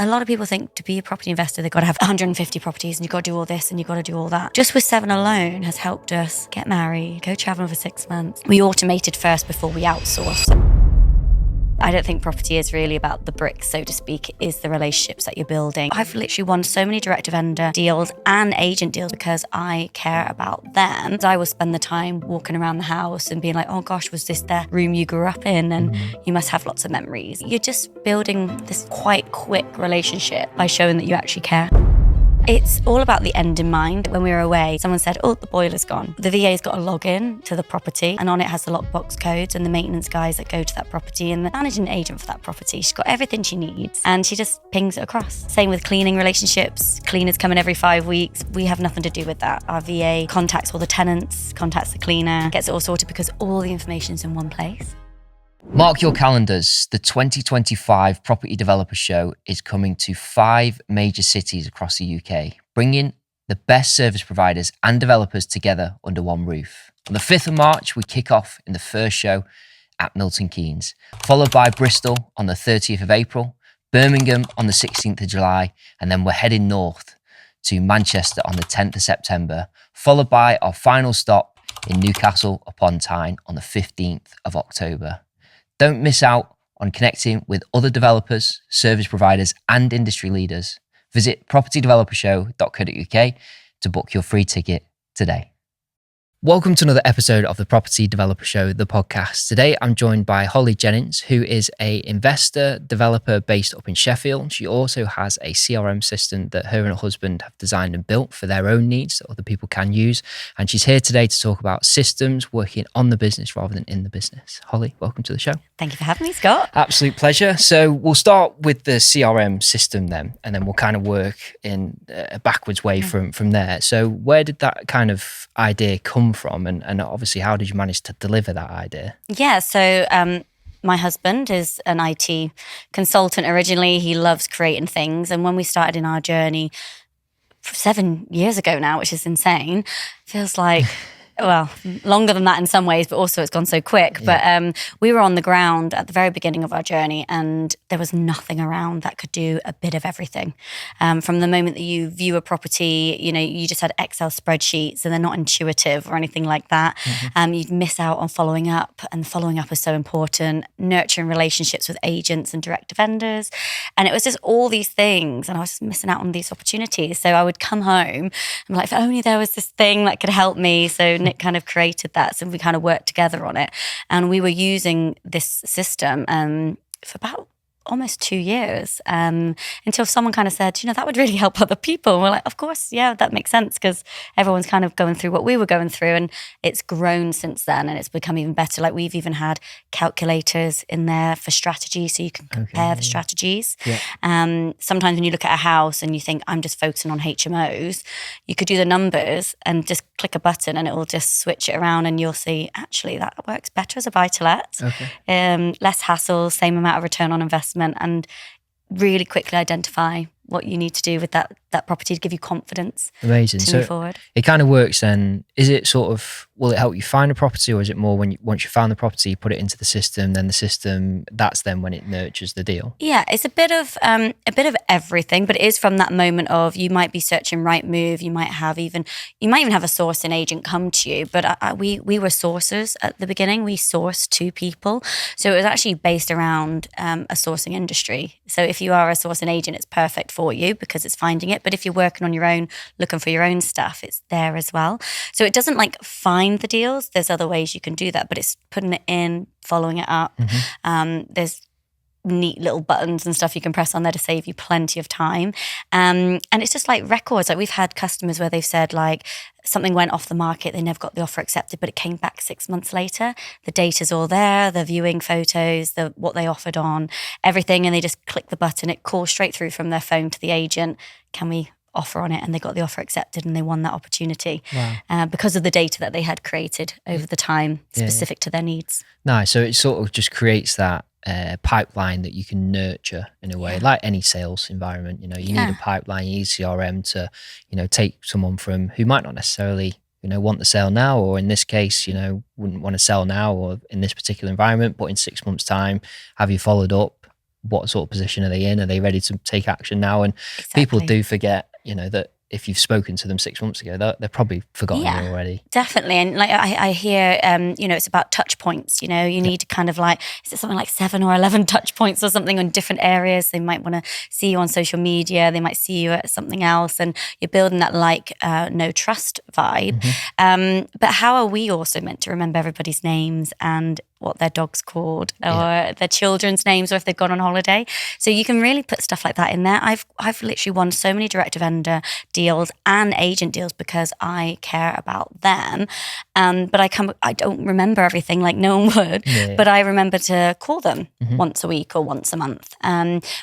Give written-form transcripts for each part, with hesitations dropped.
A lot of people think to be a property investor, they've got to have 150 properties and you've got to do all this and you've got to do all that. Just with 7 alone has helped us get married, go traveling for 6 months. We automated first before we outsourced. I don't think property is really about the bricks, so to speak. It is the relationships that you're building. I've literally won so many direct-to-vendor deals and agent deals because I care about them. I will spend the time walking around the house and being like, oh gosh, was this the room you grew up in? And you must have lots of memories. You're just building this quite quick relationship by showing that you actually care. It's all about the end in mind. When we were away, someone said, oh, the boiler's gone. The VA's got a login to the property and on it has the lockbox codes and the maintenance guys that go to that property and the managing agent for that property. She's got everything she needs and she just pings it across. Same with cleaning relationships. Cleaners come in every 5 weeks. We have nothing to do with that. Our VA contacts all the tenants, contacts the cleaner, gets it all sorted because all the information's in one place. Mark your calendars. The 2025 Property Developer Show is coming to 5 major cities across the UK, bringing the best service providers and developers together under one roof. On the 5th of March, we kick off in the first show at Milton Keynes, followed by Bristol on the 30th of April, Birmingham on the 16th of July, and then we're heading north to Manchester on the 10th of September, followed by our final stop in Newcastle upon Tyne on the 15th of October. Don't miss out on connecting with other developers, service providers, and industry leaders. Visit propertydevelopershow.co.uk to book your free ticket today. Welcome to another episode of the Property Developer Show, the podcast. Today, I'm joined by Holly Jennings, who is an investor, developer based up in Sheffield. She also has a CRM system that her and her husband have designed and built for their own needs that other people can use. And she's here today to talk about systems working on the business rather than in the business. Holly, welcome to the show. Thank you for having me, Scott. Absolute pleasure. So we'll start with the CRM system then, and then we'll kind of work in a backwards way from there. So where did that kind of idea come from, and obviously how did you manage to deliver that idea? Yeah, so my husband is an IT consultant originally. He loves creating things, and when we started in our journey 7 years ago now, which is insane, feels like well, longer than that in some ways, but also it's gone so quick. Yeah. But we were on the ground at the very beginning of our journey and there was nothing around that could do a bit of everything. From the moment that you view a property, you know, you just had Excel spreadsheets and they're not intuitive or anything like that. Mm-hmm. You'd miss out on following up, and following up is so important. Nurturing relationships with agents and direct vendors. And it was just all these things and I was just missing out on these opportunities. So I would come home and be like, if only there was this thing that could help me. So Nick kind of created that. So we kind of worked together on it. And we were using this system for about almost 2 years until someone kind of said, you know, that would really help other people. And we're like, of course, yeah, that makes sense because everyone's kind of going through what we were going through, and it's grown since then and it's become even better. Like we've even had calculators in there for strategy so you can compare the strategies. Yeah. Sometimes when you look at a house and you think, I'm just focusing on HMOs, you could do the numbers and just click a button and it will just switch it around and you'll see, actually, that works better as a buy-to-let. Okay. Less hassle, same amount of return on investment, and really quickly identify what you need to do with that property to give you confidence. Amazing. To move forward. It kind of works then. Is it sort of, will it help you find a property, or is it more once you found the property, you put it into the system, then the system, that's then when it nurtures the deal? Yeah, it's a bit of everything, but it is from that moment of, you might be searching Rightmove, you might even have a sourcing agent come to you, but we were sourcers at the beginning. We sourced to people. So it was actually based around a sourcing industry. So if you are a sourcing agent, it's perfect for you because it's finding it. But if you're working on your own, looking for your own stuff, it's there as well. So it doesn't like find the deals. There's other ways you can do that, but it's putting it in, following it up. Mm-hmm. There's neat little buttons and stuff you can press on there to save you plenty of time. And it's just like records. Like we've had customers where they've said like something went off the market, they never got the offer accepted, but it came back 6 months later. The data's all there, the viewing photos, what they offered on, everything. And they just click the button, it calls straight through from their phone to the agent. Can we offer on it? And they got the offer accepted and they won that opportunity. Wow. Because of the data that they had created over the time specific to their needs. Nice. So it sort of just creates that pipeline that you can nurture in a way, like any sales environment. You know, you need a pipeline, you need CRM to, you know, take someone from who might not necessarily, you know, want the sale now, or in this case, you know, wouldn't want to sell now or in this particular environment, but in 6 months' time, have you followed up? what sort of position are they in? Are they ready to take action now? And people do forget, that if you've spoken to them 6 months ago, they're probably forgotten you already. Definitely. And like I hear, it's about touch points. You need to kind of like, is it something like 7 or 11 touch points or something on different areas? They might want to see you on social media. They might see you at something else, and you're building that no trust vibe. But how are we also meant to remember everybody's names and what their dog's called or their children's names, or if they've gone on holiday? So you can really put stuff like that in there. I've literally won so many direct to vendor deals and agent deals because I care about them. But I don't remember everything like no one would, but I remember to call them once a week or once a month.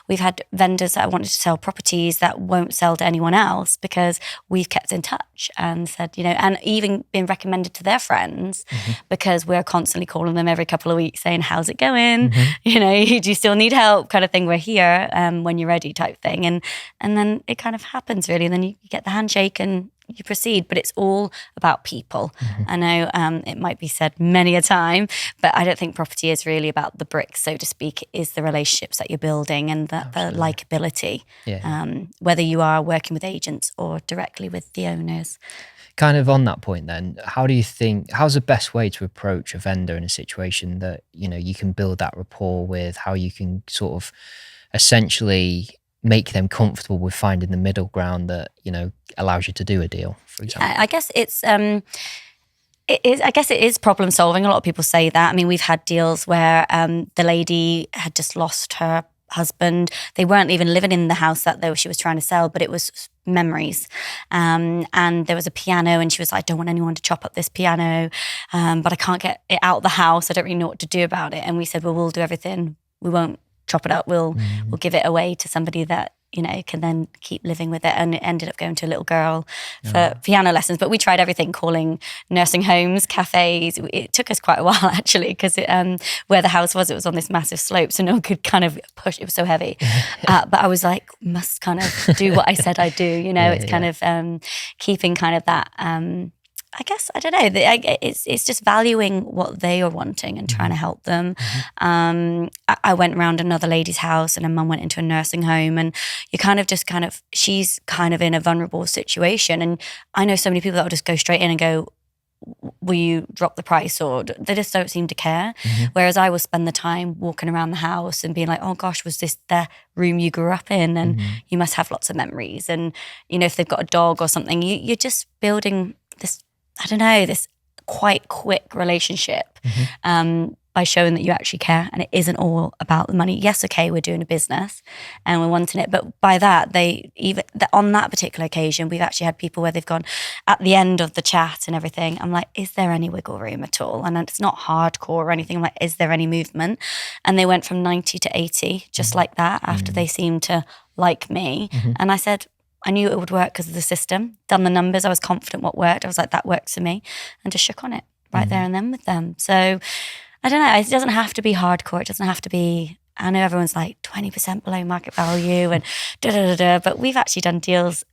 We've had vendors that wanted to sell properties that won't sell to anyone else because we've kept in touch and said, and even been recommended to their friends because we're constantly calling them every couple of weeks saying, how's it going? Do you still need help, kind of thing? We're here when you're ready, type thing. And then it kind of happens really. And then you get the handshake and you proceed, but it's all about people. I know it might be said many a time, but I don't think property is really about the bricks, so to speak. It is the relationships that you're building and the likability, whether you are working with agents or directly with the owners. Kind of on that point then, how's the best way to approach a vendor in a situation that, you can build that rapport with, how you can sort of essentially make them comfortable with finding the middle ground that, allows you to do a deal, for example? I guess it is problem solving. A lot of people say that. I mean, we've had deals where the lady had just lost her husband. They weren't even living in the house that she was trying to sell, but it was memories. And there was a piano and she was like, I don't want anyone to chop up this piano, but I can't get it out of the house. I don't really know what to do about it. And we said, well, we'll do everything. We won't chop it up. We'll give it away to somebody that can then keep living with it. And it ended up going to a little girl for piano lessons. But we tried everything, calling nursing homes, cafes. It took us quite a while actually, because where the house was, it was on this massive slope, so no one could kind of push. It was so heavy. But I was like, must kind of do what I said I'd do. It's kind of keeping kind of that. I guess, I don't know, it's just valuing what they are wanting and trying to help them. I went around another lady's house and her mum went into a nursing home, and she's kind of in a vulnerable situation. And I know so many people that will just go straight in and go, will you drop the price? Or they just don't seem to care. Whereas I will spend the time walking around the house and being like, oh gosh, was this the room you grew up in? And you must have lots of memories. And, if they've got a dog or something, you're just building this, I don't know, this quite quick relationship by showing that you actually care and it isn't all about the money. Yes, okay, we're doing a business and we're wanting it, but by that, on that particular occasion, we've actually had people where they've gone at the end of the chat and everything, I'm like, is there any wiggle room at all? And it's not hardcore or anything. I'm like, is there any movement? And they went from 90 to 80, just like that, after they seemed to like me. And I said, I knew it would work because of the system, done the numbers. I was confident what worked. I was like, that works for me, and just shook on it right there and then with them. So I don't know. It doesn't have to be hardcore. It doesn't have to be, I know everyone's like 20% below market value and but we've actually done deals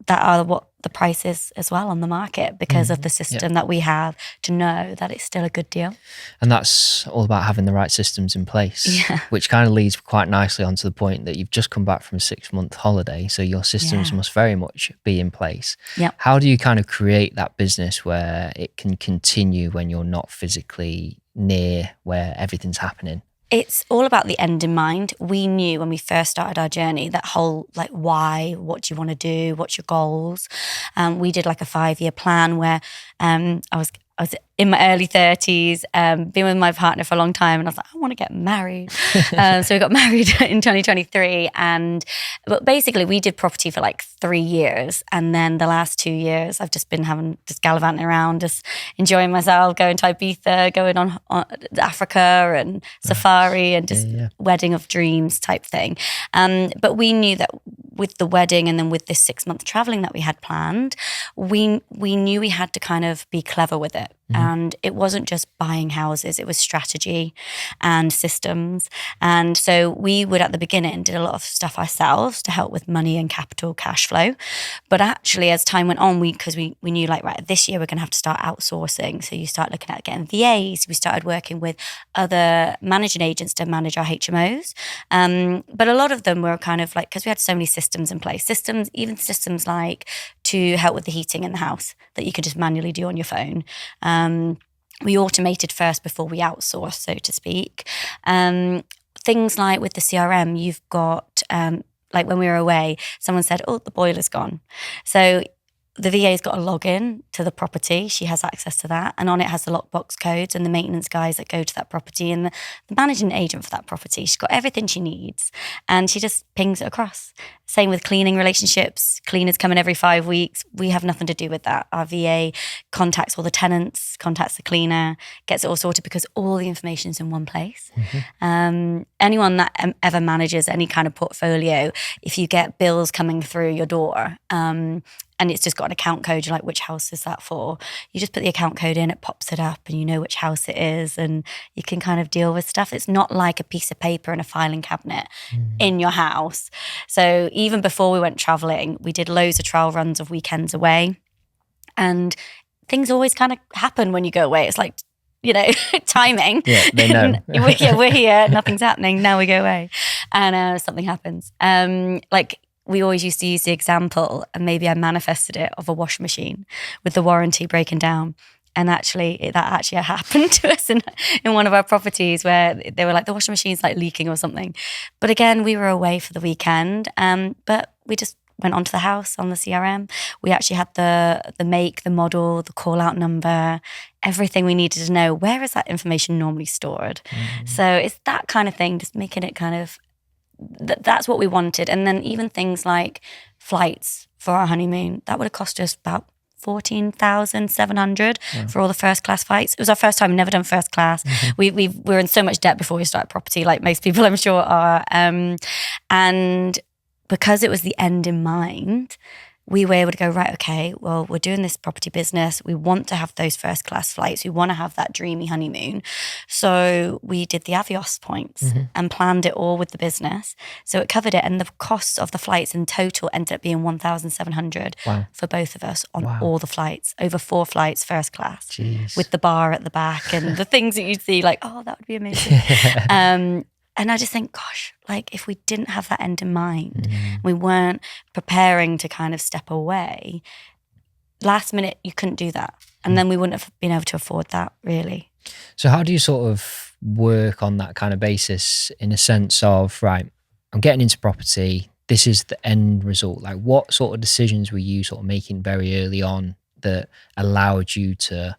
that are what the price is as well on the market because of the system that we have to know that it's still a good deal. And that's all about having the right systems in place, which kind of leads quite nicely onto the point that you've just come back from a 6-month holiday. So your systems must very much be in place. How do you kind of create that business where it can continue when you're not physically near where everything's happening? It's all about the end in mind. We knew when we first started our journey, that whole like why, what do you want to do, what's your goals? We did like a 5-year plan where I was in my early 30s, been with my partner for a long time, and I was like, I want to get married. So we got married in 2023. But basically we did property for like 3 years. And then the last 2 years, I've just been just gallivanting around, just enjoying myself, going to Ibiza, going on Africa and safari and just wedding of dreams type thing. But we knew that with the wedding and then with this 6-month traveling that we had planned, we knew we had to kind of be clever with it. And it wasn't just buying houses, it was strategy and systems. And so we would, at the beginning, did a lot of stuff ourselves to help with money and capital cash flow. But actually, as time went on, because we knew, like, right, this year we're going to have to start outsourcing. So you start looking at getting VAs. We started working with other managing agents to manage our HMOs. But a lot of them were kind of like, because we had so many systems in place, even systems like to help with the heating in the house that you could just manually do on your phone. We automated first before we outsourced, so to speak. Things like with the CRM, you've got, like when we were away, someone said, oh, the boiler's gone. So the VA's got a login to the property. She has access to that. And on it has the lockbox codes and the maintenance guys that go to that property and the managing agent for that property. She's got everything she needs and she just pings it across. Same with cleaning relationships. Cleaners come in every 5 weeks. We have nothing to do with that. Our VA contacts all the tenants, contacts the cleaner, gets it all sorted because all the information's in one place. Anyone that ever manages any kind of portfolio, if you get bills coming through your door, and it's just got an account code, you're like, which house is that for? You just put the account code in, it pops it up and you know which house it is and you can kind of deal with stuff. It's not like a piece of paper and a filing cabinet in your house. So even before we went traveling, we did loads of trial runs of weekends away and things always kind of happen when you go away. It's like, timing. Yeah, they know. we're here, nothing's happening, now we go away. And something happens. We always used to use the example, and maybe I manifested it, of a washing machine with the warranty breaking down. And actually, that actually happened to us in one of our properties where they were like, the washing machine's like leaking or something. But again, we were away for the weekend, but we just went onto the house on the CRM. We actually had the make, the model, the call out number, everything we needed to know. Where is that information normally stored? So it's that kind of thing, just making it kind of, that's what we wanted. And then even things like flights for our honeymoon, that would have cost us about 14,700 for all the first class flights. It was our first time, never done first class. We were in so much debt before we started property, like most people I'm sure are. And because it was the end in mind, we were able to go, right, okay, well, we're doing this property business. We want to have those first class flights. We want to have that dreamy honeymoon. So we did the Avios points and planned it all with the business. So it covered it. And the costs of the flights in total ended up being 1,700 for both of us on all the flights, over 4 flights, first class, with the bar at the back and the things that you'd see like, oh, that would be amazing. And I just think, gosh, like if we didn't have that end in mind, we weren't preparing to kind of step away, last minute, you couldn't do that. And then we wouldn't have been able to afford that, really. So how do you sort of work on that kind of basis in a sense of, right, I'm getting into property, this is the end result. Like what sort of decisions were you sort of making very early on that allowed you to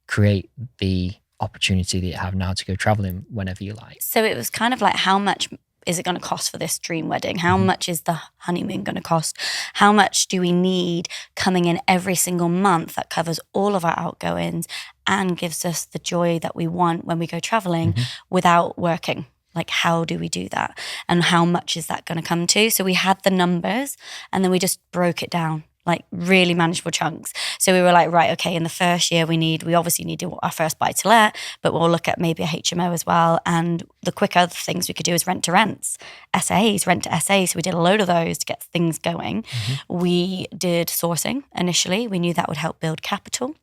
create the opportunity that you have now to go traveling whenever you like? So it was kind of like, how much is it going to cost for this dream wedding? How much is the honeymoon going to cost? How much do we need coming in every single month that covers all of our outgoings and gives us the joy that we want when we go traveling without working? Like, how do we do that? And how much is that going to come to? So we had the numbers and then we just broke it down, like really manageable chunks. So we were like, right, okay, in the first year we obviously need our first buy to let, but we'll look at maybe a HMO as well. And the quick other things we could do is rent to rents, SAs, rent to SAs. So we did a load of those to get things going. We did sourcing initially. We knew that would help build capital.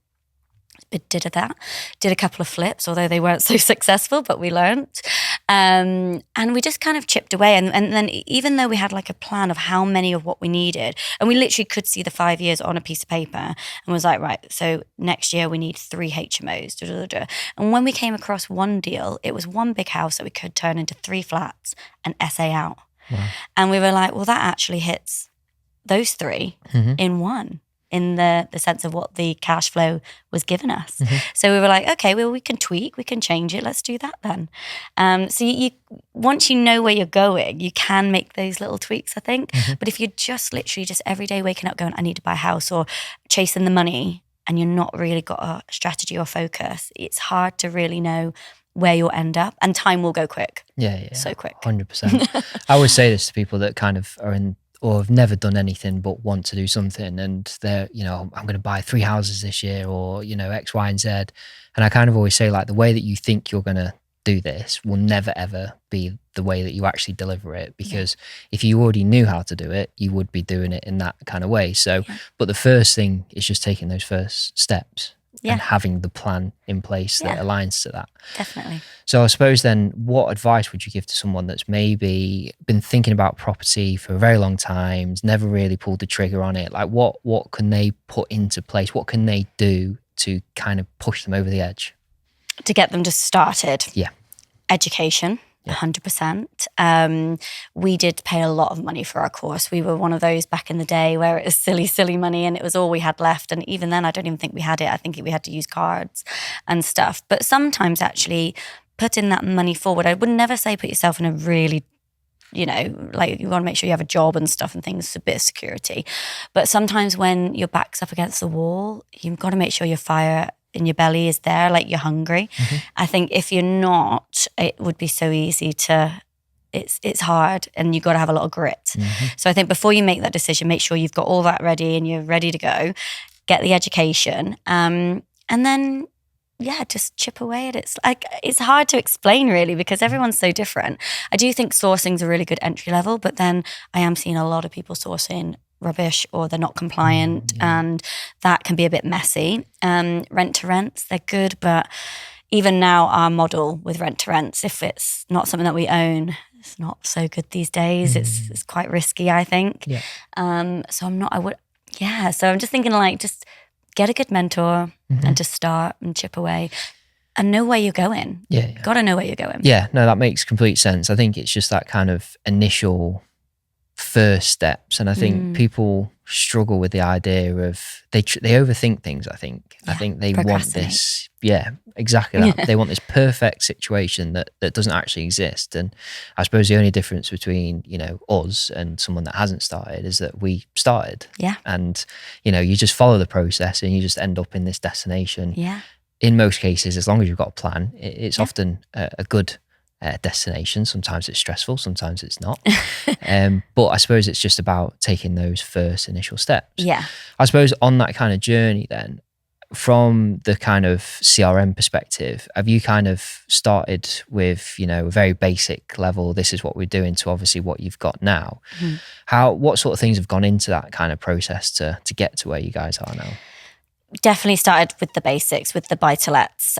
Did a couple of flips, although they weren't so successful, but we learnt. And we just kind of chipped away. And then even though we had like a plan of how many of what we needed, and we literally could see the 5 years on a piece of paper and was like, right, so next year we need 3 HMOs. And when we came across one deal, it was one big house that we could turn into 3 flats and SA out. And we were like, well, that actually hits those 3 in one, in the sense of what the cash flow was giving us. So we were like, okay, well, we can tweak, we can change it. Let's do that then. So you once you know where you're going, you can make those little tweaks, I think. But if you're just literally just every day waking up going, I need to buy a house, or chasing the money, and you're not really got a strategy or focus, it's hard to really know where you'll end up, and time will go quick. Yeah. So quick. 100%. I always say this to people that kind of are or have never done anything but want to do something, and they're, I'm going to buy 3 houses this year, or, X, Y, and Z. And I kind of always say, like, the way that you think you're going to do this will never ever be the way that you actually deliver it, because if you already knew how to do it, you would be doing it in that kind of way. So, but the first thing is just taking those first steps and having the plan in place that aligns to that. Definitely. So I suppose then, what advice would you give to someone that's maybe been thinking about property for a very long time, never really pulled the trigger on it? Like, what can they put into place? What can they do to kind of push them over the edge? To get them just started. Yeah. Education. 100%. We did pay a lot of money for our course. We were one of those back in the day where it was silly money, and it was all we had left. And even then, I don't even think we had it. I think we had to use cards and stuff. But sometimes actually putting that money forward, I would never say put yourself in a really, like, you want to make sure you have a job and stuff and things, a bit of security. But sometimes when your back's up against the wall, you've got to make sure your fire in your belly is there, like you're hungry. I think if you're not, it would be so easy to, it's hard, and you've got to have a lot of grit. So I think before you make that decision, make sure you've got all that ready and you're ready to go, get the education, and then just chip away at it. It's hard to explain really, because everyone's so different. I do think sourcing's a really good entry level, but then I am seeing a lot of people sourcing rubbish, or they're not compliant, and that can be a bit messy. Rent to rents, they're good, but even now our model with rent to rents, if it's not something that we own, it's not so good these days. It's quite risky, I think. So I'm just thinking, like, just get a good mentor and just start and chip away and know where you're going. Got to know where you're going. No, that makes complete sense. I think it's just that kind of initial first steps, and I think people struggle with the idea of they overthink things. I think they want this, exactly that. They want this perfect situation that doesn't actually exist. And I suppose the only difference between us and someone that hasn't started is that we started, and you just follow the process and you just end up in this destination. In most cases, as long as you've got a plan, it's often a good destination. Sometimes it's stressful, sometimes it's not. But I suppose it's just about taking those first initial steps. I suppose on that kind of journey then, from the kind of CRM perspective, have you kind of started with, a very basic level, this is what we're doing, to obviously what you've got now? What sort of things have gone into that kind of process to get to where you guys are now? Definitely started with the basics, with the buy-to-lets.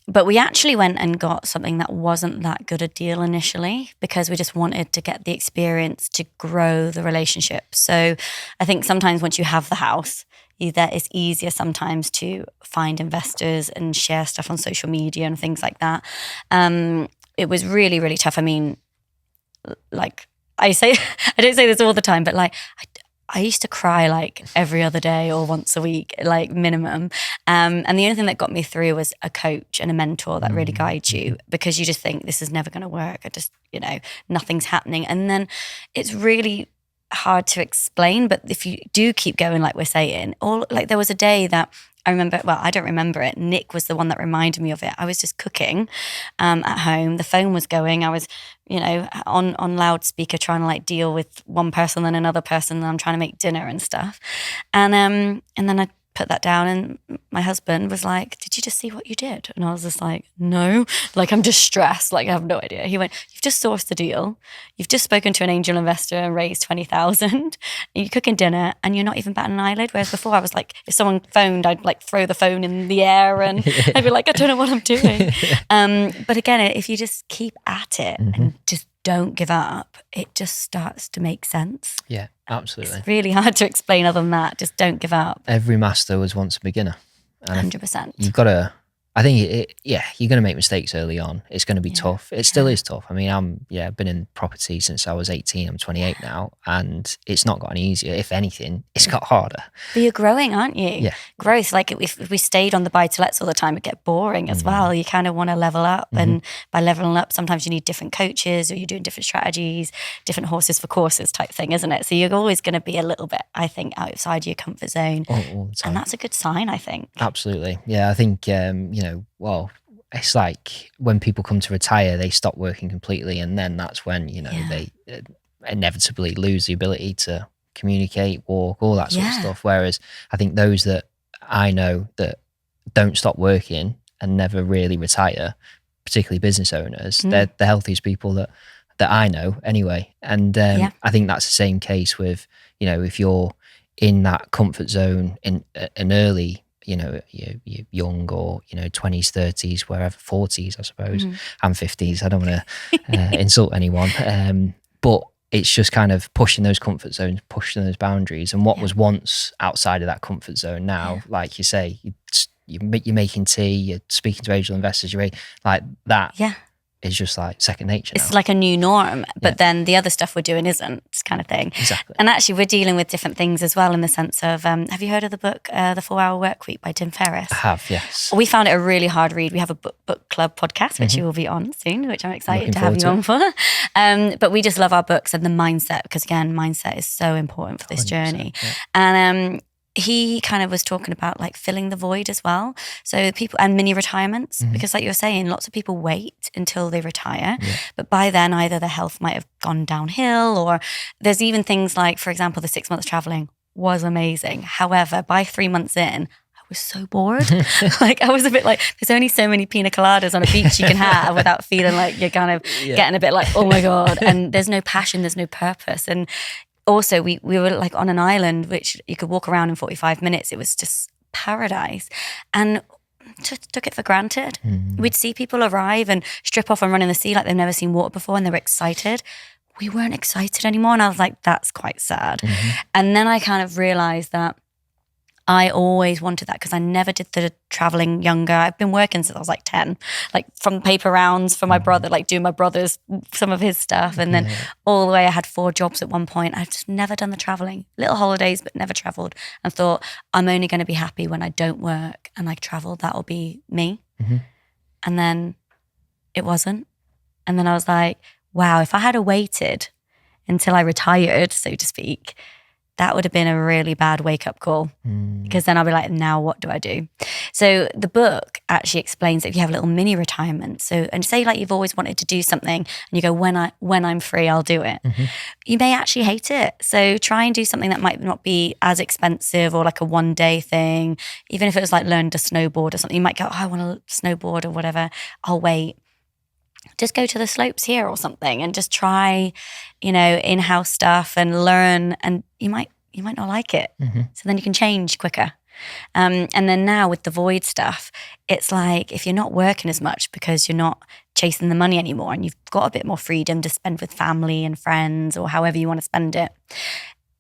But we actually went and got something that wasn't that good a deal initially, because we just wanted to get the experience to grow the relationship. So I think sometimes once you have the house, it's easier sometimes to find investors and share stuff on social media and things like that. It was really, really tough. I mean, like I don't say this all the time, but like I used to cry like every other day or once a week, like minimum. And the only thing that got me through was a coach and a mentor that really guides you, because you just think this is never going to work. Nothing's happening. And then it's really hard to explain. But if you do keep going, like we're saying, there was a day that I remember, well, I don't remember it. Nick was the one that reminded me of it. I was just cooking at home. The phone was going. I was, on loudspeaker trying to like deal with one person and another person, and I'm trying to make dinner and stuff. And then I put that down, and my husband was like, "Did you just see what you did?" And I was just like, "No, like I'm just stressed. Like I have no idea." He went, "You've just sourced a deal. You've just spoken to an angel investor and raised 20,000. You're cooking dinner and you're not even batting an eyelid." Whereas before I was like, if someone phoned, I'd like throw the phone in the air and I'd be like, "I don't know what I'm doing." But again, if you just keep at it and just don't give up, it just starts to make sense. Yeah, absolutely. It's really hard to explain other than that. Just don't give up. Every master was once a beginner. 100%. You've got to, I think, you're going to make mistakes early on. It's going to be tough. It still is tough. I mean, I've been in property since I was 18. I'm 28 now, and it's not got any easier. If anything, it's got harder. But you're growing, aren't you? Yeah. Growth. Like if we stayed on the buy-to-lets all the time, it'd get boring as well. You kind of want to level up. And by leveling up, sometimes you need different coaches, or you're doing different strategies, different horses for courses type thing, isn't it? So you're always going to be a little bit, I think, outside your comfort zone. All the time. And that's a good sign, I think. Absolutely. Yeah, I think, well, it's like when people come to retire, they stop working completely, and then that's when, inevitably lose the ability to communicate, walk, all that sort of Yeah. stuff. Whereas I think those that I know that don't stop working and never really retire, particularly business owners, they're the healthiest people that I know anyway. And I think that's the same case with, you know, if you're in that comfort zone in an early, you know, you're young, or, you know, 20s, 30s, wherever, 40s, I suppose, and 50s. I don't want to insult anyone. But it's just kind of pushing those comfort zones, pushing those boundaries. And what was once outside of that comfort zone now, like you say, you're making tea, you're speaking to angel investors, you're like that. Yeah. Is just like second nature now. It's like a new norm, but then the other stuff we're doing isn't, kind of thing. Exactly. And actually we're dealing with different things as well, in the sense of, have you heard of the book, The 4-Hour Workweek by Tim Ferriss? I have, yes. We found it a really hard read. We have a book club podcast, which you will be on soon, which I'm excited to have you on for. But we just love our books and the mindset, because again, mindset is so important for this journey. Yeah. And he kind of was talking about like filling the void as well. So people, and mini retirements, because like you were saying, lots of people wait until they retire, but by then either their health might have gone downhill, or there's even things like, for example, the 6 months traveling was amazing. However, by 3 months in, I was so bored. Like I was a bit like, there's only so many pina coladas on a beach you can have without feeling like you're kind of getting a bit like, oh my God. And there's no passion, there's no purpose. And also, we were like on an island, which you could walk around in 45 minutes. It was just paradise. And just took it for granted. We'd see people arrive and strip off and run in the sea like they've never seen water before, and they were excited. We weren't excited anymore. And I was like, that's quite sad. And then I kind of realized that I always wanted that, because I never did the traveling younger. I've been working since I was like 10, like from paper rounds for my brother, like doing my brother's, some of his stuff. And then all the way, I had 4 jobs at one point. I've just never done the traveling, little holidays, but never traveled, and thought I'm only going to be happy when I don't work and I travel. That'll be me. And then it wasn't. And then I was like, wow, if I had waited until I retired, so to speak, that would have been a really bad wake-up call, because then I'll be like, now what do I do? So the book actually explains that if you have a little mini retirement, so, and say like you've always wanted to do something and you go, when I'm free, I'll do it. You may actually hate it. So try and do something that might not be as expensive, or like a one-day thing. Even if it was like learn to snowboard or something, you might go, oh, I want to snowboard or whatever. I'll wait. Just go to the slopes here or something and just try, you know, in-house stuff and learn, and you might not like it. So then you can change quicker. And then now with the void stuff, it's like if you're not working as much because you're not chasing the money anymore, and you've got a bit more freedom to spend with family and friends, or however you want to spend it.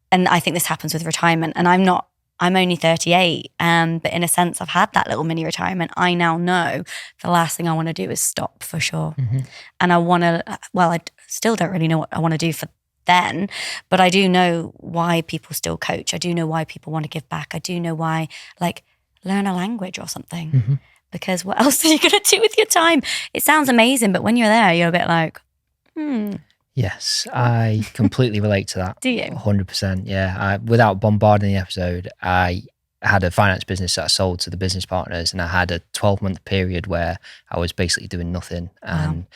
And I think this happens with retirement. And I'm only 38, but in a sense, I've had that little mini retirement. I now know the last thing I want to do is stop, for sure. And I want to, well, I still don't really know what I want to do for then, but I do know why people still coach. I do know why people want to give back. I do know why, like, learn a language or something, because what else are you going to do with your time? It sounds amazing, but when you're there, you're a bit like, Yes, I completely relate to that. Do you? 100%, yeah. Without bombarding the episode, I had a finance business that I sold to the business partners, and I had a 12-month period where I was basically doing nothing. And,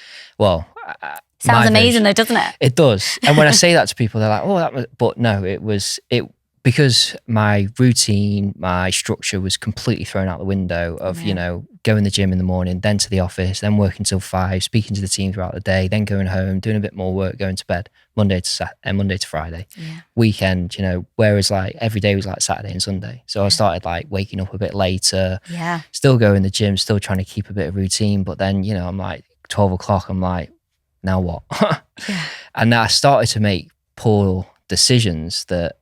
sounds amazing though, doesn't it? It does. And when I say that to people, they're like, oh, that was, but no, it because my routine, my structure was completely thrown out the window of, you know, going to the gym in the morning, then to the office, then working till 5, speaking to the team throughout the day, then going home, doing a bit more work, going to bed, Monday to Friday, weekend, you know, whereas like every day was like Saturday and Sunday. So I started like waking up a bit later, still going to the gym, still trying to keep a bit of routine. But then, you know, I'm like 12 o'clock, I'm like, now what? And I started to make poor decisions that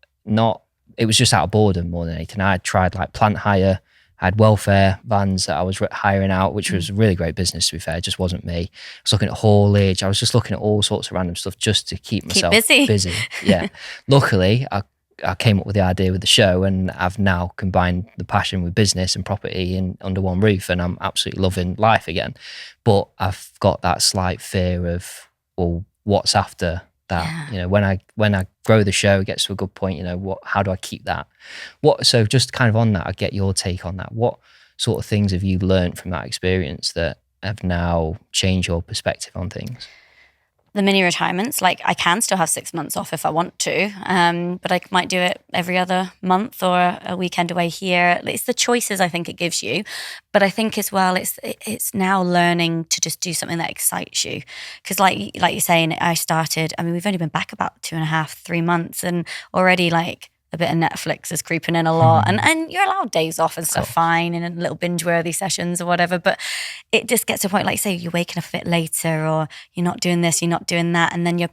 it was just out of boredom more than anything. I had tried like plant hire, I had welfare vans that I was hiring out, which was a really great business, to be fair. It just wasn't me. I was looking at haulage. I was just looking at all sorts of random stuff just to keep myself busy. Yeah. Luckily, I came up with the idea with the show, and I've now combined the passion with business and property under one roof, and I'm absolutely loving life again. But I've got that slight fear of, well, what's after that? You know, when I grow the show, it gets to a good point, you know, how do I keep that? So just kind of on that, I get your take on that. What sort of things have you learned from that experience that have now changed your perspective on things? the mini retirements. Like I can still have 6 months off if I want to, but I might do it every other month or a weekend away here. It's the choices I think it gives you. But I think as well, it's now learning to just do something that excites you. Because like you're saying, we've only been back about 2.5, 3 months, and already like a bit of Netflix is creeping in a lot, and you're allowed days off and stuff, fine, and little binge-worthy sessions or whatever. But it just gets to a point, like say, you're waking up a bit later, or you're not doing this, you're not doing that, and then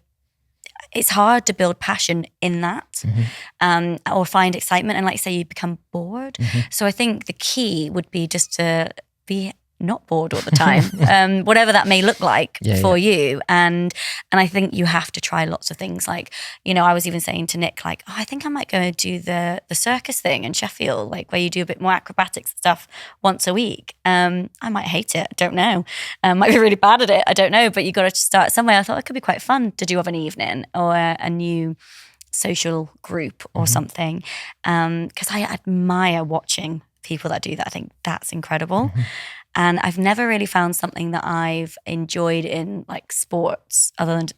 it's hard to build passion in that, or find excitement. And like say, you become bored. So I think the key would be just to be not bored all the time, whatever that may look like for you. And I think you have to try lots of things. Like, I was even saying to Nick, like, I think I might go and do the circus thing in Sheffield, like where you do a bit more acrobatics stuff once a week. I might hate it, I don't know. Might be really bad at it, I don't know, but you got to start somewhere. I thought it could be quite fun to do of an evening, or a new social group or something. Because I admire watching people that do that. I think that's incredible. And I've never really found something that I've enjoyed in like sports, other than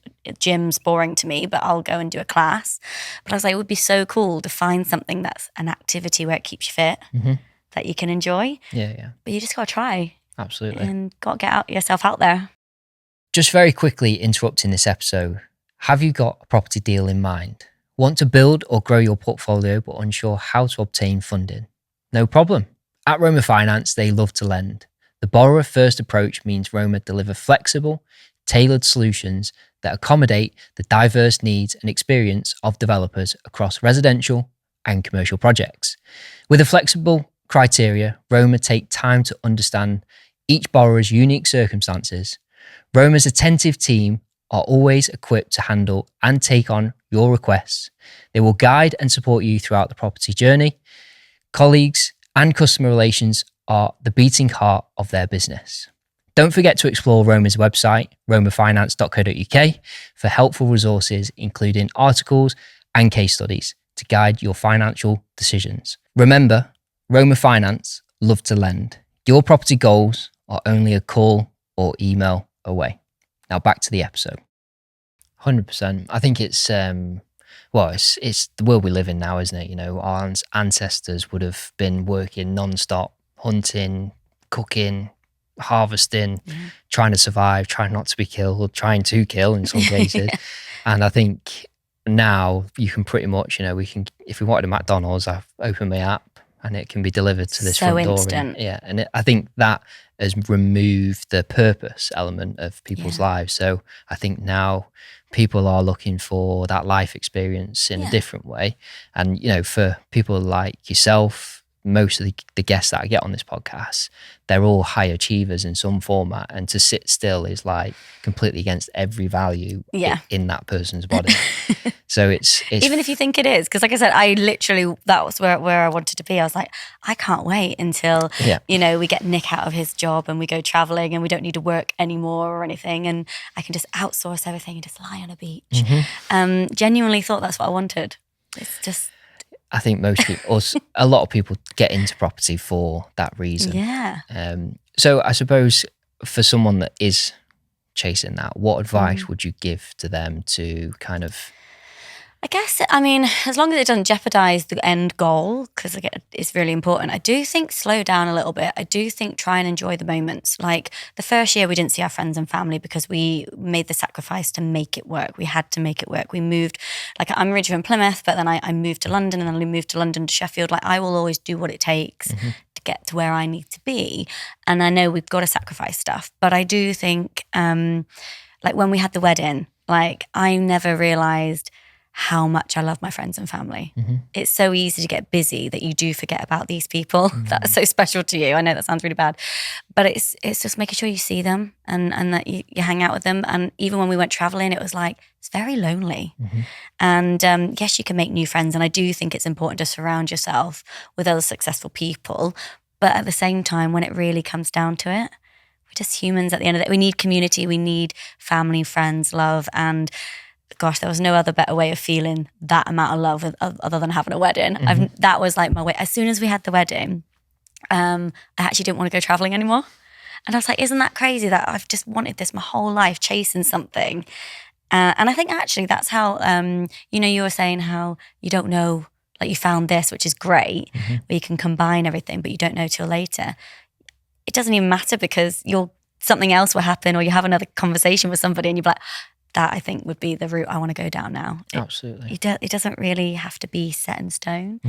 gym's boring to me, but I'll go and do a class. But I was like, it would be so cool to find something that's an activity where it keeps you fit, that you can enjoy. Yeah. But you just got to try. Absolutely. And got to get yourself out there. Just very quickly interrupting this episode, have you got a property deal in mind? Want to build or grow your portfolio but unsure how to obtain funding? No problem. At Roma Finance, they love to lend. The borrower-first approach means Roma deliver flexible, tailored solutions that accommodate the diverse needs and experience of developers across residential and commercial projects. With a flexible criteria, Roma take time to understand each borrower's unique circumstances. Roma's attentive team are always equipped to handle and take on your requests. They will guide and support you throughout the property journey. Colleagues and customer relations are the beating heart of their business. Don't forget to explore Roma's website, romafinance.co.uk, for helpful resources, including articles and case studies to guide your financial decisions. Remember, Roma Finance love to lend. Your property goals are only a call or email away. Now back to the episode. 100%. I think it's it's the world we live in now, isn't it? Our ancestors would have been working non-stop, hunting, cooking, harvesting, trying to survive, trying not to be killed, trying to kill in some cases. And I think now you can pretty much, if we wanted a McDonald's, I open my app and it can be delivered to this front door. Instant. I think that has removed the purpose element of people's lives. So I think now people are looking for that life experience in a different way. And, for people like yourself, most of the guests that I get on this podcast, they're all high achievers in some format, and to sit still is like completely against every value in that person's body. So it's even if you think it is, because like I said, I literally, that was where I wanted to be. I was like, I can't wait until we get Nick out of his job and we go traveling and we don't need to work anymore or anything, and I can just outsource everything and just lie on a beach. Genuinely thought that's what I wanted. It's just, I think most people, a lot of people get into property for that reason. Yeah. So I suppose for someone that is chasing that, what advice would you give to them to kind of? I guess, as long as it doesn't jeopardize the end goal, because it's really important. I do think slow down a little bit. I do think try and enjoy the moments. Like the first year we didn't see our friends and family because we made the sacrifice to make it work. We had to make it work. We moved, like I'm originally from Plymouth, but then I moved to London, and then we moved to London to Sheffield. Like I will always do what it takes to get to where I need to be. And I know we've got to sacrifice stuff, but I do think like when we had the wedding, like I never realized how much I love my friends and family. It's so easy to get busy that you do forget about these people that are so special to you. I know that sounds really bad, but it's just making sure you see them and that you hang out with them. And even when we went traveling, it was like, it's very lonely. And yes, you can make new friends. And I do think it's important to surround yourself with other successful people. But at the same time, when it really comes down to it, we're just humans at the end of the day. We need community, we need family, friends, love, and gosh, there was no other better way of feeling that amount of love other than having a wedding. That was like my way. As soon as we had the wedding, I actually didn't want to go traveling anymore. And I was like, isn't that crazy that I've just wanted this my whole life, chasing something. And I think actually that's how, you were saying how you don't know, like you found this, which is great, where you can combine everything, but you don't know till later. It doesn't even matter because something else will happen, or you have another conversation with somebody and you're like, that I think would be the route I want to go down now. Absolutely. It doesn't really have to be set in stone.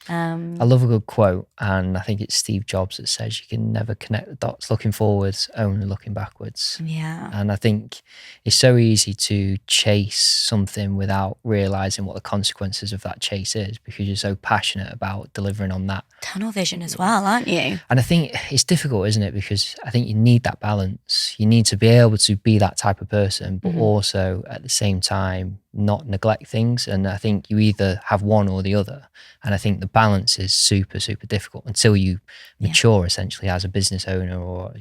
I love a good quote, and I think it's Steve Jobs that says you can never connect the dots looking forwards, only looking backwards. Yeah. And I think it's so easy to chase something without realizing what the consequences of that chase is, because you're so passionate about delivering on that. Tunnel vision as well, aren't you? And I think it's difficult, isn't it? Because I think you need that balance. You need to be able to be that type of person, but also at the same time not neglect things. And I think you either have one or the other. And I think the balance is super, super difficult until you mature essentially as a business owner, or,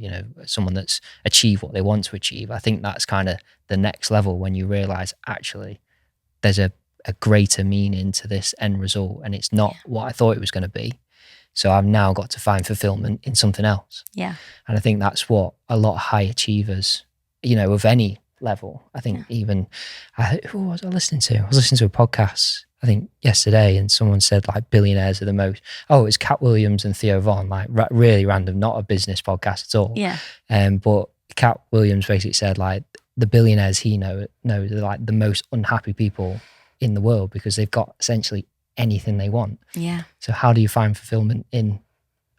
someone that's achieved what they want to achieve. I think that's kind of the next level, when you realize actually there's a greater meaning to this end result, and it's not what I thought it was going to be. So I've now got to find fulfillment in something else. Yeah. And I think that's what a lot of high achievers, of any level, I think even, who was I listening to? I was listening to a podcast, I think yesterday, and someone said like billionaires are the most, it's Cat Williams and Theo Von, like really random, not a business podcast at all. Yeah. But Cat Williams basically said like the billionaires he knows are like the most unhappy people in the world, because they've got essentially anything they want. Yeah. So how do you find fulfillment in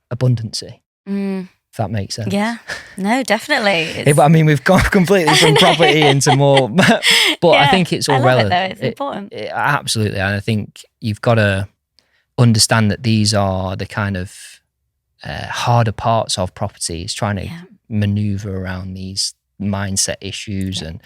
abundancy? If that makes sense. Yeah. No, definitely. But I mean, we've gone completely from property into more, but I think it's all relevant. It's important. Absolutely. And I think you've got to understand that these are the kind of harder parts of property, is trying to maneuver around these mindset issues and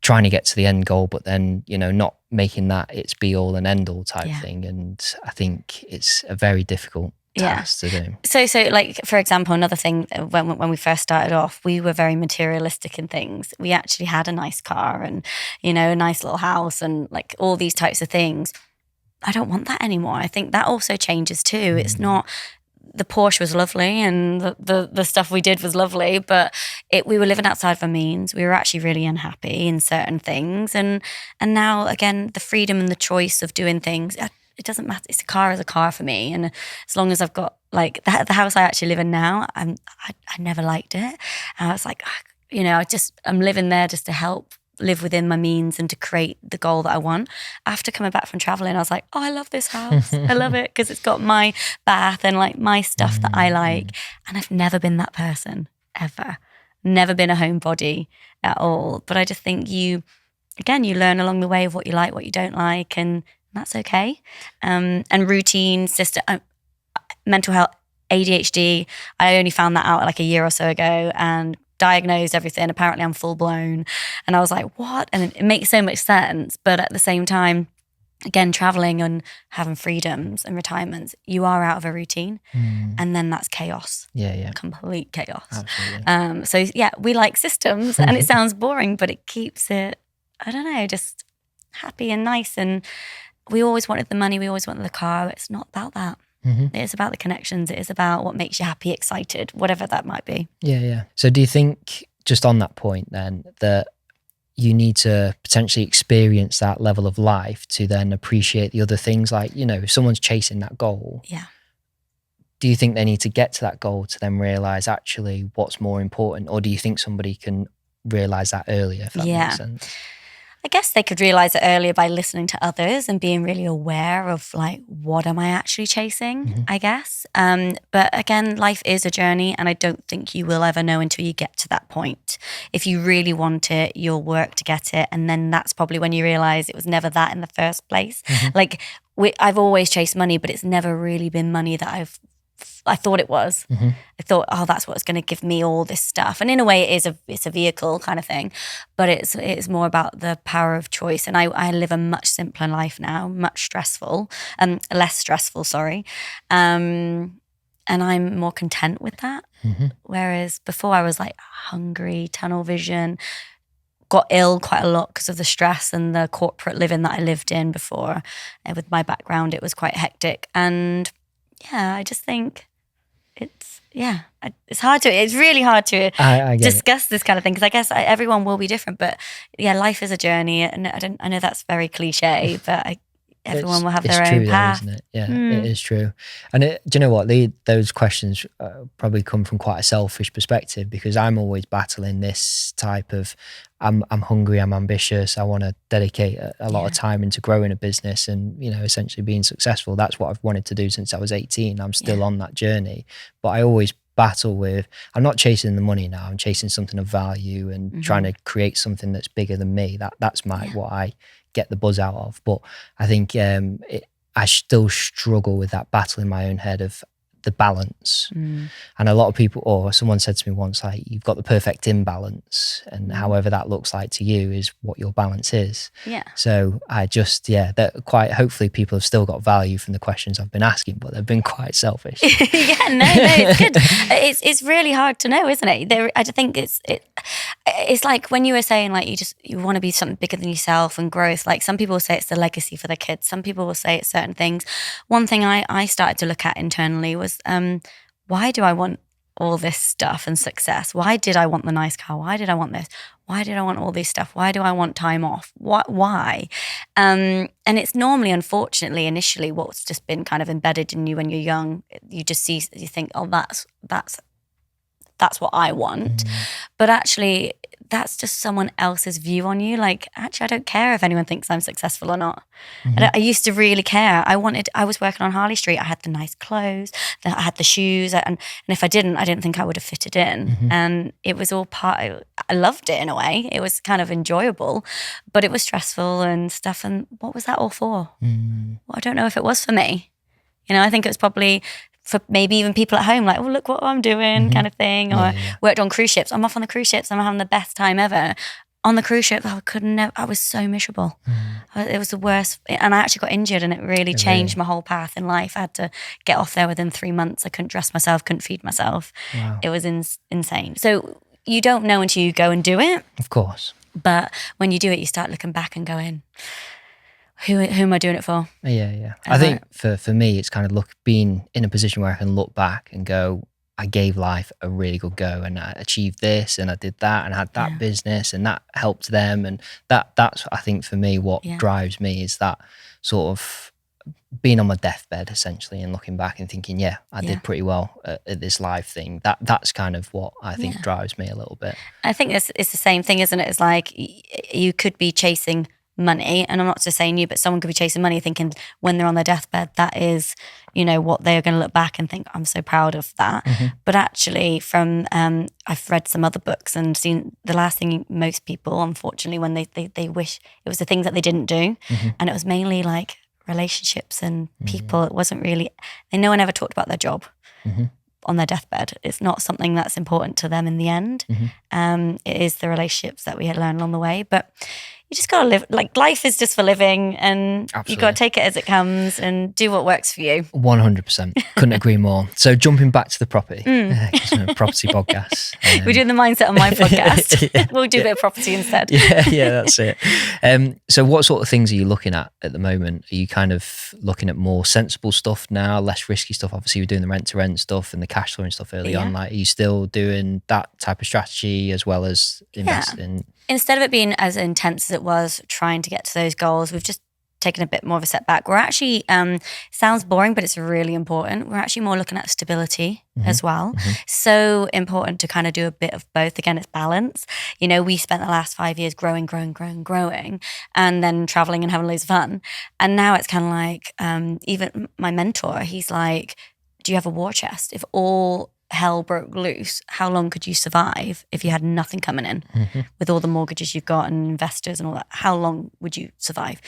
trying to get to the end goal, but then, not making that its be all and end all type thing. And I think it's a very difficult task to do. So like, for example, another thing, when we first started off, we were very materialistic in things. We actually had a nice car and, a nice little house and like all these types of things. I don't want that anymore. I think that also changes too. It's not, the Porsche was lovely and the stuff we did was lovely, but we were living outside of our means. We were actually really unhappy in certain things. And now, again, the freedom and the choice of doing things, it doesn't matter. It's a car for me. And as long as I've got like the house I actually live in now, I never liked it. And I was like, I'm living there just to help live within my means and to create the goal that I want. After coming back from traveling, I was like, I love this house. I love it because it's got my bath and like my stuff that I like. And I've never been that person ever. Never been a homebody at all. But I just think you learn along the way of what you like, what you don't like, and that's okay. And routine, mental health, ADHD, I only found that out like a year or so ago and diagnosed everything. Apparently I'm full blown. And I was like, what? And it makes so much sense. But at the same time, again, traveling and having freedoms and retirements, you are out of a routine. And then that's chaos. Yeah. Complete chaos. Absolutely. So we like systems and it sounds boring, but it keeps it, I don't know, just happy and nice. And we always wanted the money. We always wanted the car. It's not about that. It is about the connections. It is about what makes you happy, excited, whatever that might be. Yeah. So do you think, just on that point then, that you need to potentially experience that level of life to then appreciate the other things? Like, if someone's chasing that goal, do you think they need to get to that goal to then realize actually what's more important? Or do you think somebody can realize that earlier, if that makes sense? I guess they could realize it earlier by listening to others and being really aware of like, what am I actually chasing, I guess. But again, life is a journey and I don't think you will ever know until you get to that point. If you really want it, you'll work to get it. And then that's probably when you realize it was never that in the first place. Like I've always chased money, but it's never really been money that I thought it was. I thought, that's what's going to give me all this stuff. And in a way, it's a vehicle kind of thing, but it's more about the power of choice. And I live a much simpler life now, much less stressful, sorry. And I'm more content with that. Whereas before I was like hungry, tunnel vision, got ill quite a lot because of the stress and the corporate living that I lived in before. And with my background, it was quite hectic. And yeah, I just think it's really hard to I get it. discuss this kind of thing, because I guess everyone will be different, but yeah, life is a journey, and I know that's very cliche, but everyone will have their own path. Though, isn't it? Yeah, it is true. And do you know what? Those questions probably come from quite a selfish perspective, because I'm always battling this type of, I'm hungry, I'm ambitious, I want to dedicate a lot of time into growing a business and, essentially being successful. That's what I've wanted to do since I was 18. I'm still on that journey, but I always battle with, I'm not chasing the money now, I'm chasing something of value and trying to create something that's bigger than me. That's what I get the buzz out of. But I think I still struggle with that battle in my own head of the balance. And a lot of people, or someone said to me once, like, you've got the perfect imbalance, and however that looks like to you is what your balance is. So I just, that quite, hopefully people have still got value from the questions I've been asking, but they've been quite selfish. No, it's good. It's really hard to know, isn't it? I think it's like when you were saying, like, you want to be something bigger than yourself and growth. Like, some people say it's the legacy for their kids. Some people will say it's certain things. One thing I started to look at internally was, why do I want all this stuff and success? Why did I want the nice car? Why did I want this? Why did I want all this stuff? Why do I want time off? Why? And it's normally, unfortunately, initially what's just been kind of embedded in you when you're young. You just you think, oh, that's what I want. But actually, that's just someone else's view on you. Like, actually, I don't care if anyone thinks I'm successful or not. I used to really care. I was working on Harley Street. I had the nice clothes, I had the shoes, and if I didn't think I would have fitted in. And it was all I loved it in a way. It was kind of enjoyable, but it was stressful and stuff. And what was that all for? Well, I don't know if it was for me. I think it was probably for maybe even people at home, like, oh, look what I'm doing, kind of thing. Or worked on cruise ships. I'm off on the cruise ships. I'm having the best time ever. On the cruise ship, I was so miserable. It was the worst. And I actually got injured, and it really changed my whole path in life. I had to get off there within 3 months. I couldn't dress myself, couldn't feed myself. Wow. It was insane. So you don't know until you go and do it. Of course. But when you do it, you start looking back and going, who am I doing it for? Yeah. I think for me, it's kind of being in a position where I can look back and go, I gave life a really good go, and I achieved this, and I did that, and I had that business, and that helped them. And that's, I think, for me, what drives me is that sort of being on my deathbed, essentially, and looking back and thinking, I did pretty well at this life thing. That's kind of what I think drives me a little bit. I think it's the same thing, isn't it? It's like you could be chasing money, and I'm not just saying you, but someone could be chasing money thinking when they're on their deathbed, that is, what they're going to look back and think, I'm so proud of that. But actually, from I've read some other books and seen the last thing most people, unfortunately, when they wish, it was the things that they didn't do, and it was mainly like relationships and people. It wasn't really, no one ever talked about their job on their deathbed. It's not something that's important to them in the end. It is the relationships that we had learned along the way. But you just got to live, like, life is just for living, and you got to take it as it comes and do what works for you. 100%. Couldn't agree more. So jumping back to the property, property podcast. We're doing the mindset on my podcast. We'll do a bit of property instead. Yeah, that's it. So what sort of things are you looking at the moment? Are you kind of looking at more sensible stuff now, less risky stuff? Obviously, you're doing the rent-to-rent stuff and the cash flowing stuff early on. Like, are you still doing that type of strategy as well as investing? Instead of it being as intense as it was trying to get to those goals, we've just taken a bit more of a step back. We're actually, sounds boring, but it's really important. We're actually more looking at stability as well. So important to kind of do a bit of both. Again, it's balance. We spent the last 5 years growing, and then traveling and having loads of fun. And now it's kind of like, even my mentor, he's like, do you have a war chest? If all hell broke loose, how long could you survive if you had nothing coming in with all the mortgages you've got and investors and all that? How long would you survive?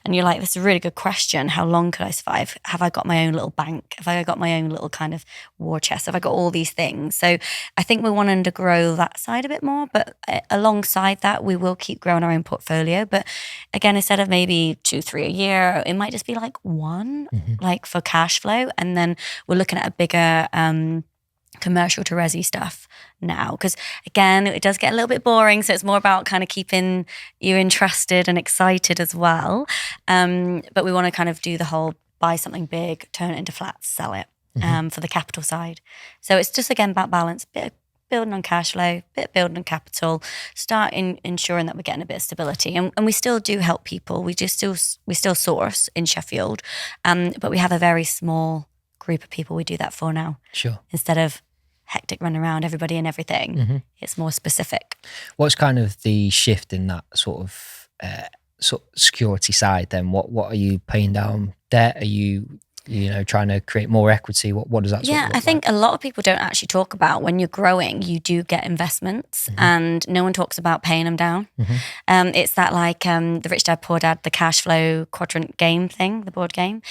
And you're like, this is a really good question. How long could I survive? Have I got my own little bank? Have I got my own little kind of war chest? Have I got all these things? So I think we're wanting to grow that side a bit more, but alongside that, we will keep growing our own portfolio. But again, instead of maybe 2-3 a year, it might just be like one, like for cash flow. And then we're looking at a bigger commercial to resi stuff now, because again, it does get a little bit boring, so it's more about kind of keeping you interested and excited as well, but we want to kind of do the whole buy something big, turn it into flats, sell it, for the capital side. So it's just, again, about balance, bit of building on cash flow, bit of building on capital, start ensuring that we're getting a bit of stability. And we still do help people. We still source in Sheffield, but we have a very small group of people we do that for now. Sure. Instead of hectic run around everybody and everything, it's more specific. What's kind of the shift in that sort of security side then? What are you paying down debt? Are you trying to create more equity? What does that sort of look I think like? a lot of people don't actually talk about when you're growing, you do get investments, and no one talks about paying them down. It's that the Rich Dad Poor Dad, the cash flow quadrant game thing, the board game.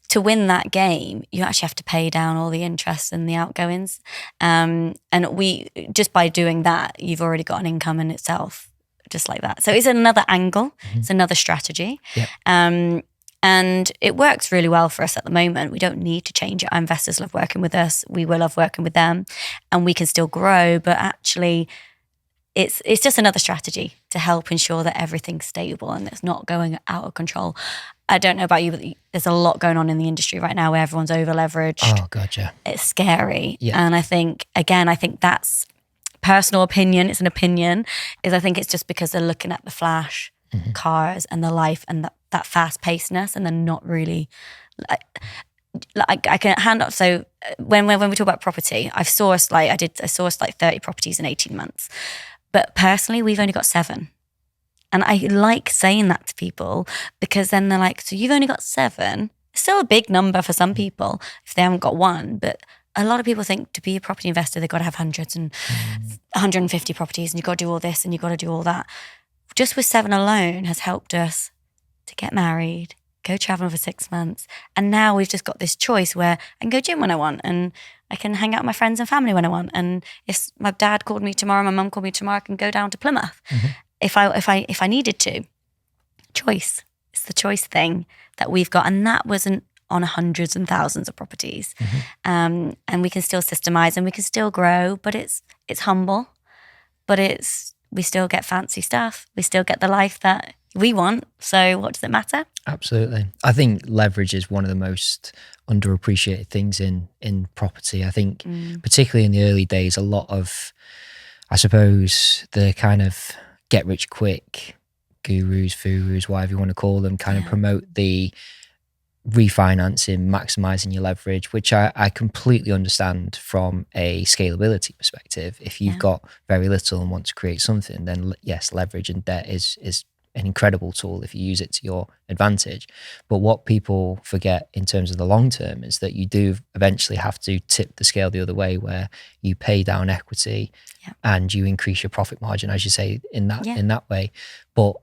To win that game, you actually have to pay down all the interest and the outgoings. And we, just by doing that, you've already got an income in itself, just like that. So it's another angle, it's another strategy. Yep. And it works really well for us at the moment. We don't need to change it. Our investors love working with us. We will love working with them, and we can still grow. But actually, it's just another strategy to help ensure that everything's stable and it's not going out of control. I don't know about you, but there's a lot going on in the industry right now where everyone's over leveraged. Oh, gotcha. It's scary. Yeah. And I think that's personal opinion. It's an opinion. I think it's just because they're looking at the flash cars and the life and that fast pacedness, and they're not really like I can hand up. So when we talk about property, I sourced 30 properties in 18 months. But personally, we've only got 7. And I like saying that to people, because then they're like, so you've only got 7? It's still a big number for some people if they haven't got one. But a lot of people think to be a property investor, they've got to have hundreds and 150 properties, and you've got to do all this and you've got to do all that. Just with 7 alone has helped us to get married, go traveling for 6 months. And now we've just got this choice where I can go gym when I want, and I can hang out with my friends and family when I want. And if my dad called me tomorrow, my mum called me tomorrow, I can go down to Plymouth if I needed to. Choice. It's the choice thing that we've got. And that wasn't on hundreds and thousands of properties. And we can still systemize and we can still grow, but it's humble, but we still get fancy stuff. We still get the life that we want. So what does it matter? Absolutely. I think leverage is one of the most underappreciated things in property. I think particularly in the early days, a lot of, I suppose, the kind of get rich quick gurus, furus, whatever you want to call them, kind of promote the refinancing, maximizing your leverage, which I completely understand from a scalability perspective. If you've got very little and want to create something, then yes, leverage and debt is an incredible tool if you use it to your advantage. But what people forget in terms of the long term is that you do eventually have to tip the scale the other way, where you pay down equity and you increase your profit margin, as you say, in that way. But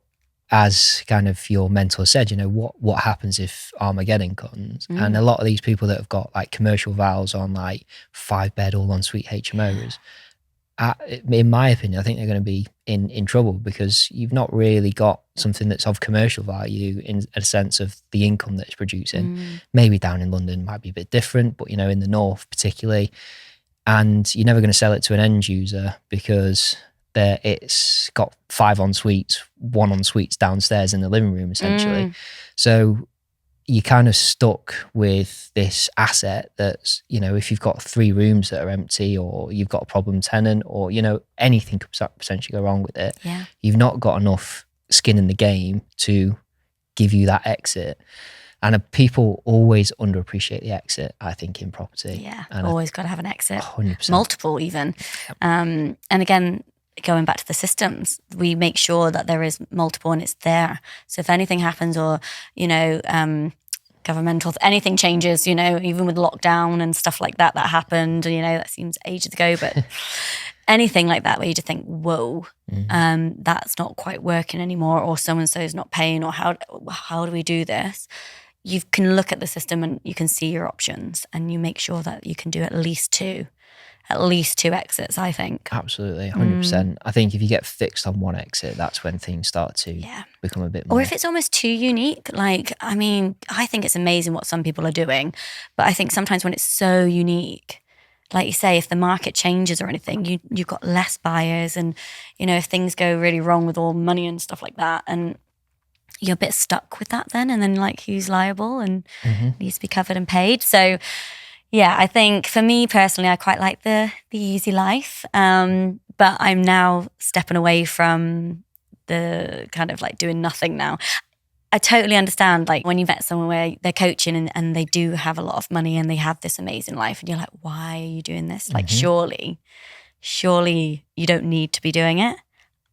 as kind of your mentor said, what happens if Armageddon comes? And a lot of these people that have got like commercial vows on like 5-bed all ensuite HMOs, in my opinion, I think they're going to be in trouble, because you've not really got something that's of commercial value in a sense of the income that it's producing. Maybe down in London might be a bit different, but in the north particularly, and you're never going to sell it to an end user because it's got 5 ensuites, 1 ensuite's downstairs in the living room essentially. So you're kind of stuck with this asset that's, if you've got 3 rooms that are empty, or you've got a problem tenant, or, anything could potentially go wrong with it. You've not got enough skin in the game to give you that exit. And people always underappreciate the exit, I think, in property. Yeah, always got to have an exit. 100%. Multiple even. And again, going back to the systems, we make sure that there is multiple and it's there. So if anything happens, or, governmental, anything changes, even with lockdown and stuff like that happened, that seems ages ago, but anything like that where you just think, whoa, that's not quite working anymore, or so-and-so's not paying, or how do we do this? You can look at the system and you can see your options, and you make sure that you can do at least two exits, I think. Absolutely, 100%. I think if you get fixed on one exit, that's when things start to become a bit more. Or if it's almost too unique, I think it's amazing what some people are doing, but I think sometimes when it's so unique, like you say, if the market changes or anything, you've got less buyers, and, if things go really wrong with all money and stuff like that, and you're a bit stuck with that then, and then who's liable and needs to be covered and paid. So Yeah, I think for me personally, I quite like the easy life. But I'm now stepping away from the kind of like doing nothing now. I totally understand, like when you met someone where they're coaching and they do have a lot of money and they have this amazing life and you're like, why are you doing this? Like, surely you don't need to be doing it.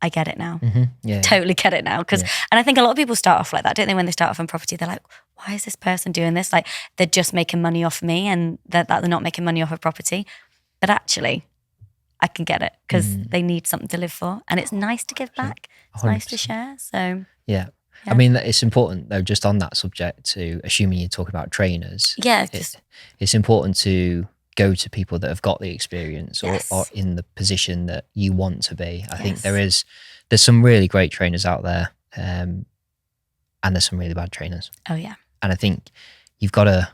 I get it now. Yeah, totally get it now. And I think a lot of people start off like that, don't they? When they start off in property, they're like, why is this person doing this? Like they're just making money off me and that they're not making money off of property. But actually, I can get it because they need something to live for. And it's nice to give back. It's 100%. Nice to share. So yeah. I mean, it's important though, just on that subject, to assuming you're talking about trainers. Yeah. It's important to go to people that have got the experience or in the position that you want to be. I think there's some really great trainers out there, and there's some really bad trainers. Oh yeah. And I think you've got to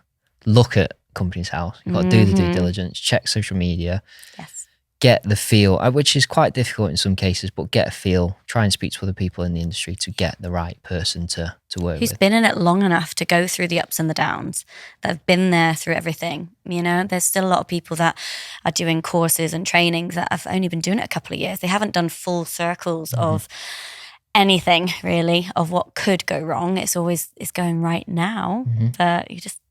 look at Companies House. You've got to do the due diligence, check social media. Yes. Get the feel, which is quite difficult in some cases, but get a feel, try and speak to other people in the industry to get the right person to work Who's with. been in it long enough to go through the ups and the downs, that have been there through everything. You know, there's still a lot of people that are doing courses and trainings that have only been doing it a couple of years. They haven't done full circles of anything really, of what could go wrong. It's going right now, but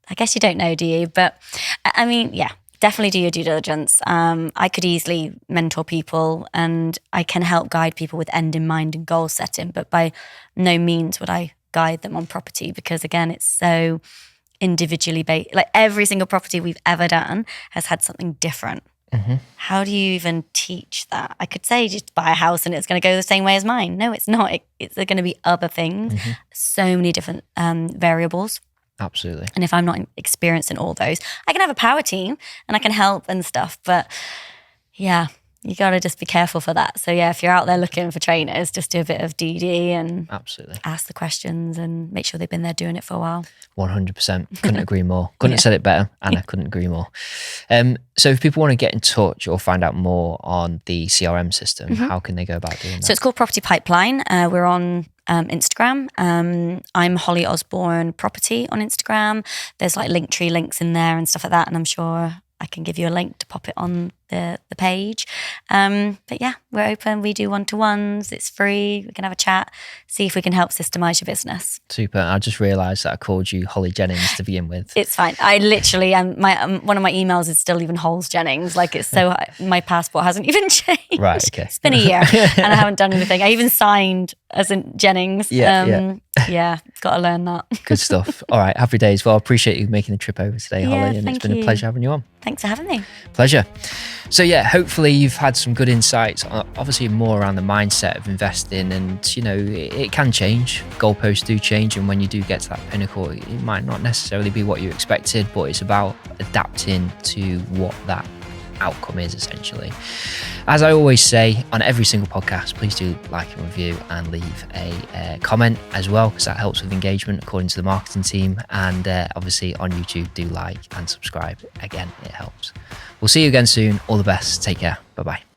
I guess you don't know, do you? But I mean, yeah. Definitely do your due diligence. I could easily mentor people and I can help guide people with end in mind and goal setting, but by no means would I guide them on property because again, it's so individually based. Like every single property we've ever done has had something different. How do you even teach that? I could say just buy a house and it's going to go the same way as mine. No, it's not. It's going to be other things. So many different variables. Absolutely. And if I'm not experienced in all those, I can have a power team and I can help and stuff. But yeah, you got to just be careful for that. So yeah, if you're out there looking for trainers, just do a bit of DD and absolutely ask the questions and make sure they've been there doing it for a while. 100%. Couldn't agree more. Couldn't have said it better. And I couldn't agree more. So if people want to get in touch or find out more on the CRM system, how can they go about doing that? So it's called PropertyPipeline. We're on Instagram. I'm Holly Osborn Property on Instagram. There's like Linktree links in there and stuff like that. And I'm sure I can give you a link to pop it on the page. But yeah, we're open. We do one-to-ones. It's free. We can have a chat, see if we can help systemize your business. Super. I just realised that I called you Holly Jennings to begin with. It's fine. I literally am. One of my emails is still even Holles Jennings. Like it's so my passport hasn't even changed. Right. Okay. It's been a year and I haven't done anything. I even signed as in Jennings. Yeah. Got to learn that. Good stuff. All right. Happy days. Well, I appreciate you making the trip over today, Holly, and it's been a pleasure having you on. Thanks for having me. Pleasure. So yeah, hopefully you've had some good insights, obviously more around the mindset of investing, and you know, it can change. Goalposts do change, and when you do get to that pinnacle, it might not necessarily be what you expected, but it's about adapting to what that outcome is essentially. As I always say on every single podcast, please do like and review and leave a comment as well, because that helps with engagement according to the marketing team. And obviously on YouTube, do like and subscribe. Again, it helps. We'll see you again soon. All the best. Take care. Bye-bye.